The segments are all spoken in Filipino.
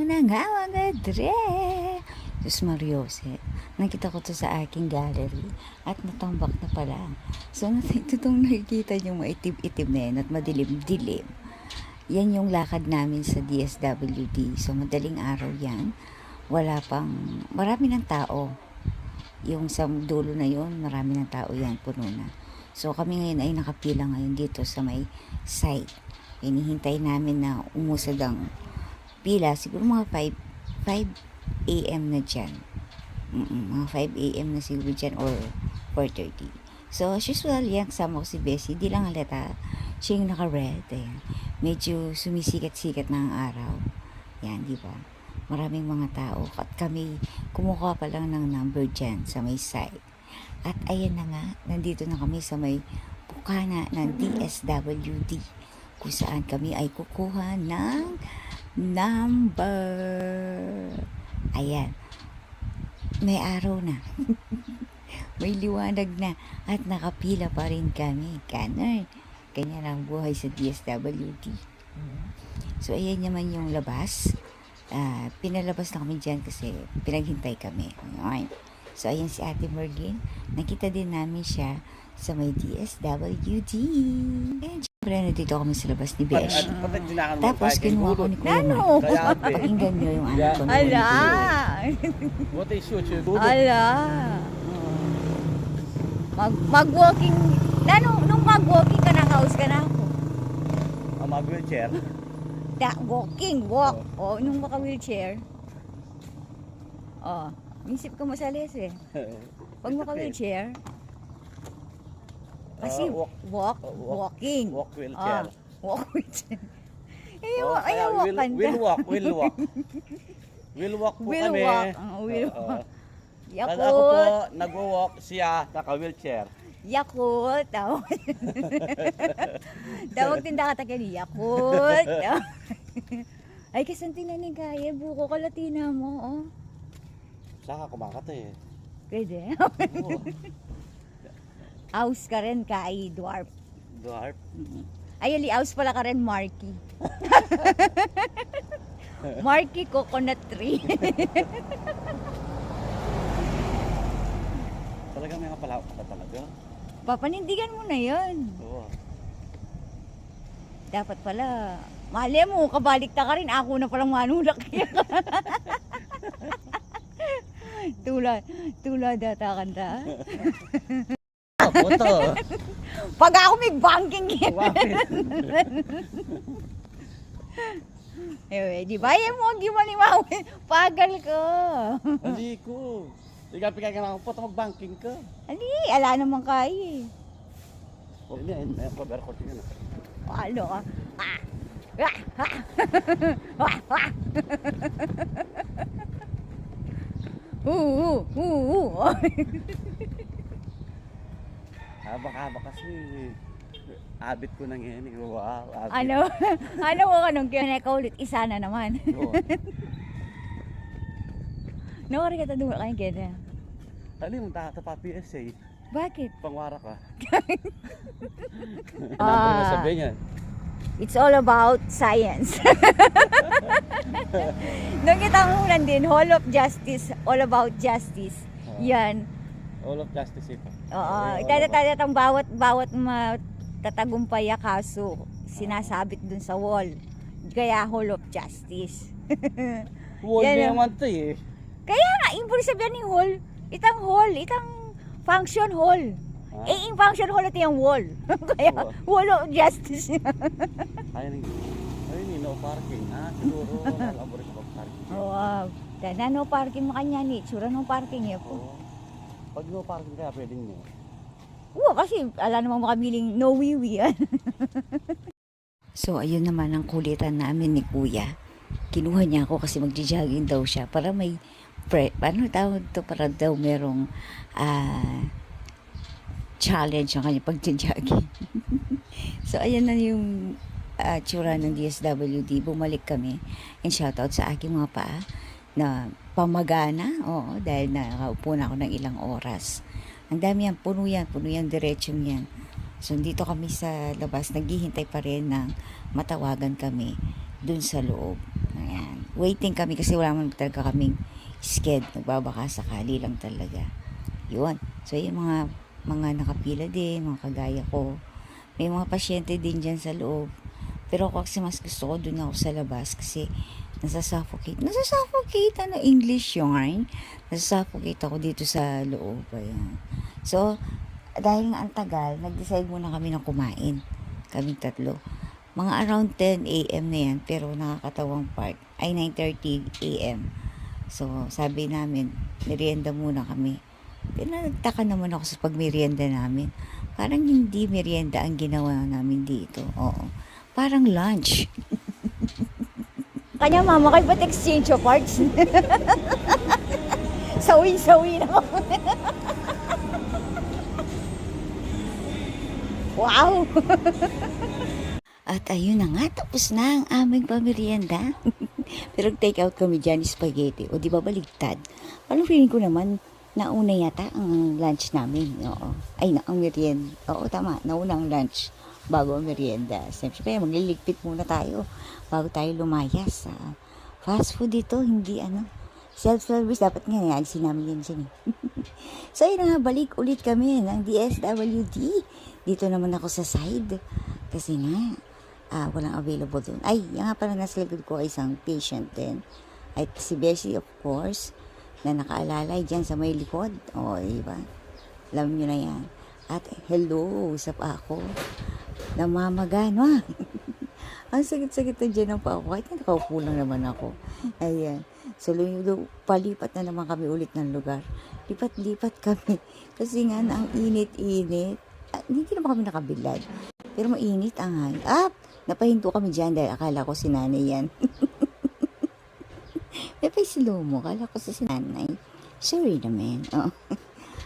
na nga mga dre. Diyos Mariose, nakita ko to sa aking gallery at natambak na pala. So ito itong nakikita yung maitim-itim na yan at madilim-dilim. Yan yung lakad namin sa DSWD. So madaling araw yan. Wala pang, marami ng tao. Yung sa dulo na yon, marami ng tao yan, puno na. So kami ngayon ay nakapila ngayon dito sa may site. Hinihintay namin na umusad ang pila. Siguro mga 5 a.m. na dyan. Mga 5 a.m. na siguro dyan or 4:30. So as usual, yan, kasama ko si Bessie. Di lang halata. Siya yung naka-red. Ayan. Medyo sumisikat-sikat na ang araw. Yan, di ba? Maraming mga tao. At kami, kumukuha pa lang ng number dyan sa may site. At ayan na nga, nandito na kami sa may bukana ng DSWD. Kung saan kami ay kukuha ng number. Ayan. May araw na. May liwanag na. At nakapila pa rin kami. Ganyan. Ganyan ang buhay sa DSWD. So, ayan naman yung labas. Pinalabas na kami dyan kasi pinaghintay kami. Ayan. So, ayan si Ate Merlin. Nakita din namin siya sa may DSWD. Ayan, syempre, nandito kami sa labas ni Besh. Tapos, kinuha ko ni Kuya Mark. Pakinggan nyo yung ano ko. Ala! What is your Ala! Mag-walking. Nung mag-walking ka, nakaus ka na ako. mag-wheelchair? Walk. Oh, nung maka-wheelchair. Oh, isip ko masalis eh. Pag maka-wheelchair, kasi walking. Walk wheelchair. Walk wheelchair. Ayaw walkan ka. We'll walk. We'll walk po Will kami. walk. Will walk. Pag ako po, nag-walk siya, naka-wheelchair. Yakult. Tawag din nakatakin ni Yakult. Ay, kasantin na ni Kaya. Buko ka Latina mo. Oh. Saka kumakate eh. Pwede. Oo. Aus ka rin, Kai. Dwarf. Dwarf. Ay, aus pala ka rin, Marky. Marky coconut tree. Talagang may kapalawak ka talaga. Papanindigan mo na yun. Oo. Dapat pala, mali mo, kabalik ka rin. Ako na palang manulak. Tulad data kanta. Puto. Pag ako may banking yan. Di ba? Yan mo, di malimawin. Pagal ko. Hindi ko. Ikaw pinagkakaroon ko, mag-banking ka. Ali, ala naman kaya eh. Hindi, cover ko tingnan. Ano ka? Haba kasi. Abit ko nang yan. Wow, abit. Ano mo kanong kaya ka ulit? Isa na naman. Oo. Nawari ka doon kayo kaya. Tali mo pa PSA. Bakit? Pangwara ka. Ah. Ano ba sabihin yan? It's all about science. Nung kita mo din, Hall of Justice, all about justice. Yan. All of justice ito. Oo. Itadat ang bawat matatagumpay na kaso sinasabit dun sa wall. Kaya Hall of Justice. Wall Yan na ang- naman ito eh. Kaya nga, ibig sabihin ng hall, itang function hall. Ah. Yung function hall ito yung wall. Kaya Hall of Justice. Ayun, no parking. Siguro, elaborate sa parking. Wow. Dahil no parking mo kanya ni, tsura no parking yun po. Oo. Pag no parking kaya pwedeng no. Oo, kasi alam namang makabiling no wiwi yan. So, ayun naman ang kulitan namin ni Kuya. Kinuha niya ako kasi magja-jogging daw siya para may paano tawag to, para daw merong challenge ang kanya pag-jogging. So, ayan na yung tsura ng DSWD. Bumalik kami. And shoutout sa aking mga paa na pamagana. Oo, dahil nakaupo na ako ng ilang oras. Ang dami yan, puno yan, diretsong yan. So, dito kami sa labas, naghihintay pa rin ng matawagan kami dun sa loob. Ayan. waiting kami kasi wala man talaga kaming sked. Nagbabaka sakali lang talaga. Yun. So, yung mga nakapila din, mga kagaya ko. May mga pasyente din dyan sa loob. Pero ako kasi mas gusto ko dun ako sa labas kasi nasasuffocate. Nasasuffocate, ano English yun? Nasasuffocate ako dito sa loob. Ayan. So, dahil nga ang tagal, nag-decide muna kami na kumain. Kaming tatlo. Mga around 10 a.m. na yan, pero nakakatawang part ay 9:30 a.m. So, sabi namin, merienda muna kami. Pero nagtaka naman ako sa pagmerienda namin. Parang hindi merienda ang ginawa namin dito. Oo. Parang lunch. Kanya mama, kayo ba't exchange of parts? Sawi-sawi na ako. Wow! At ayun na nga, tapos na ang aming pamerienda. Pero take out kami dyan, spaghetti. O di ba baligtad? Parang feeling ko naman, nauna yata ang lunch namin. Oo. Ay, ang merienda. Oo, tama. Nauna ang lunch bago ang merienda. Siyempre, magliligpit muna tayo bago tayo lumayas. Fast food dito, hindi self-service. Dapat nga, alisin namin yan dyan. So, yun na nga, balik ulit kami ng DSWD. Dito naman ako sa side. Kasi nga, walang available doon. Ay, yan nga pala nasa likod ko ay isang patient din. Ay, si Bessie, of course, na nakaalalay dyan sa may likod. O, diba? Alam nyo na yan. At hello, sa pa ako. Namamagano. Ang sakit-sakit na dyan ang pa ako. Kahit nakaupo lang naman ako. Ayan. So, palipat na naman kami ulit ng lugar. Lipat-lipat kami. Kasi nga, ang init-init. Hindi naman kami nakabilad. Pero mainit ang hangin. Napahinto kami dyan dahil akala ko si nanay yan. May slow mo. Akala ko si nanay. Sorry naman. Oh.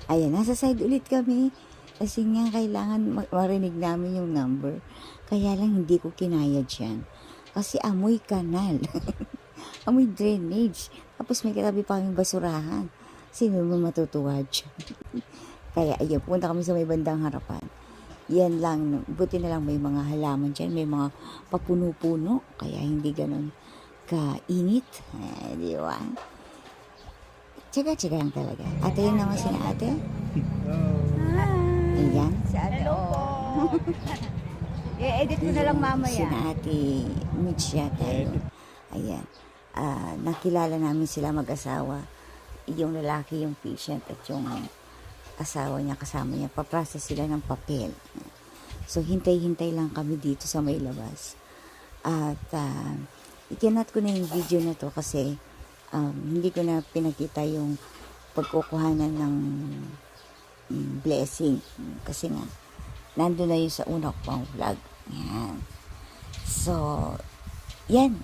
Ayan, nasa side ulit kami. Kasi nga kailangan marinig namin yung number. Kaya lang hindi ko kinaya dyan. Kasi amoy kanal. Amoy drainage. Tapos may katabi pa kaming basurahan. Sino mo matutuwa dyan? Kaya ayun, punta kami sa may bandang harapan. Yan lang, buti na lang may mga halaman dyan, may mga papuno-puno, kaya hindi ganun kainit. Di ba? Tsaga-tsaga lang talaga. Ate yun naman si ate. Ayan. Hello po. I-edit ko na lang mamaya. Si ate Mitch yata yun. Ayan. Nakilala namin sila mag-asawa. Yung lalaki, yung patient, at yung asawa niya, kasama niya, paprocess sila ng papel. So, hintay-hintay lang kami dito sa may labas. At, ikinat ko na yung video na to kasi hindi ko na pinakita yung pagkukuhanan ng blessing. Kasi nga, nandun na yun sa una ko pang vlog. Yan. So, yan.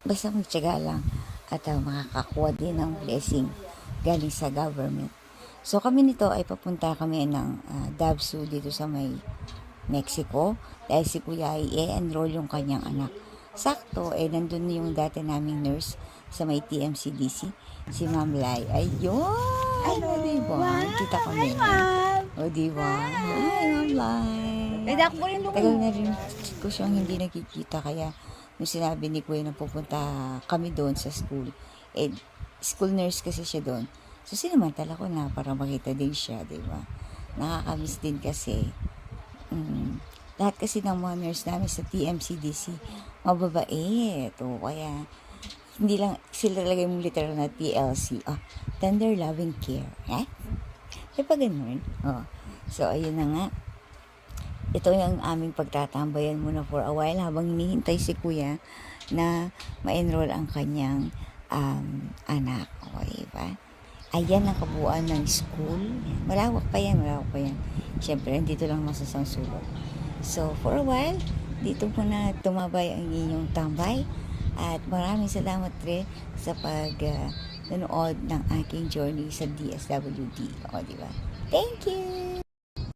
Basta magtyaga lang at makakakuha din ng blessing galing sa government. So, kami nito ay papunta kami ng Davao dito sa may Mexico dahil si Kuya ay enroll yung kanyang anak. Sakto, nandun yung dati naming nurse sa may TMCDC, si Ma'am Lai. Ayun! Ay, diba? Kita kami. Hi, Ma'am! O, diba? Hi, Ma'am Lai! Ako po rin Tagal na rin ko siyang hindi nakikita kaya nung sinabi ni Kuya na pupunta kami doon sa school, school nurse kasi siya doon. So, sinamantala ko na para makita din siya, di ba? Nakakamiss din kasi. Lahat kasi ng mga nurse namin sa TMCDC, mababait. O, kaya, hindi lang sila talaga yung literal na TLC. Tender loving care. Eh, pa ganun. So, ayun na nga. Ito yung aming pagtatambayan muna for a while habang hinihintay si Kuya na ma-enroll ang kanyang anak. O, diba? Ayan ang kabuuan ng school. Malawak pa yan. Siyempre, dito lang masasang sulok. So, for a while, dito muna tumabay ang inyong tambay. At maraming salamat rin sa nanood ng aking journey sa DSWD. O, diba? Thank you!